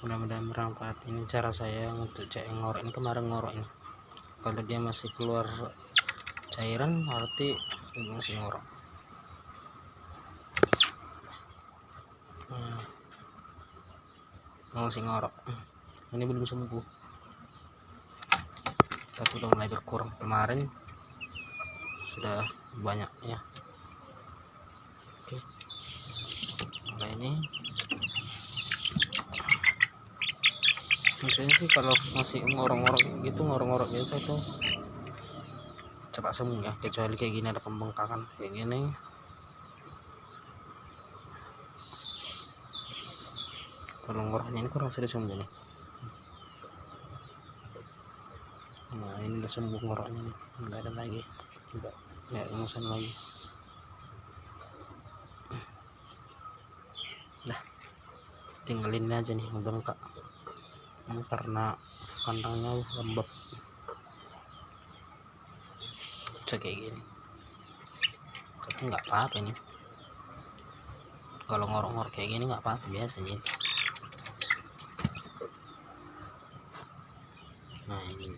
mudah-mudahan bermanfaat. Ini cara saya untuk cek ngorok. Ini kemarin ngorok ini, kalau dia masih keluar cairan berarti masih ngorok. Masih ngorok. Ini belum sembuh tapi udah mulai berkurang. Kemarin sudah banyak ya. Oke, mulai ini misalnya sih kalau masih ngorok-ngorok gitu, ngorok-ngorok biasa itu cepat sembuh ya, kecuali kayak gini ada pembengkakan kayak gini. Kalau ngoroknya ini kurang sudah sembuh nih. Nah ini udah sembuh ngoroknya nih, nggak ada lagi, nggak ngusan lagi. Nah tinggalin aja nih bengkak ini karena kandangnya lembab kayak gini. Tapi nggak apa-apa ini, kalau ngorok-ngorok kayak gini nggak apa-apa, biasa aja. Nah ini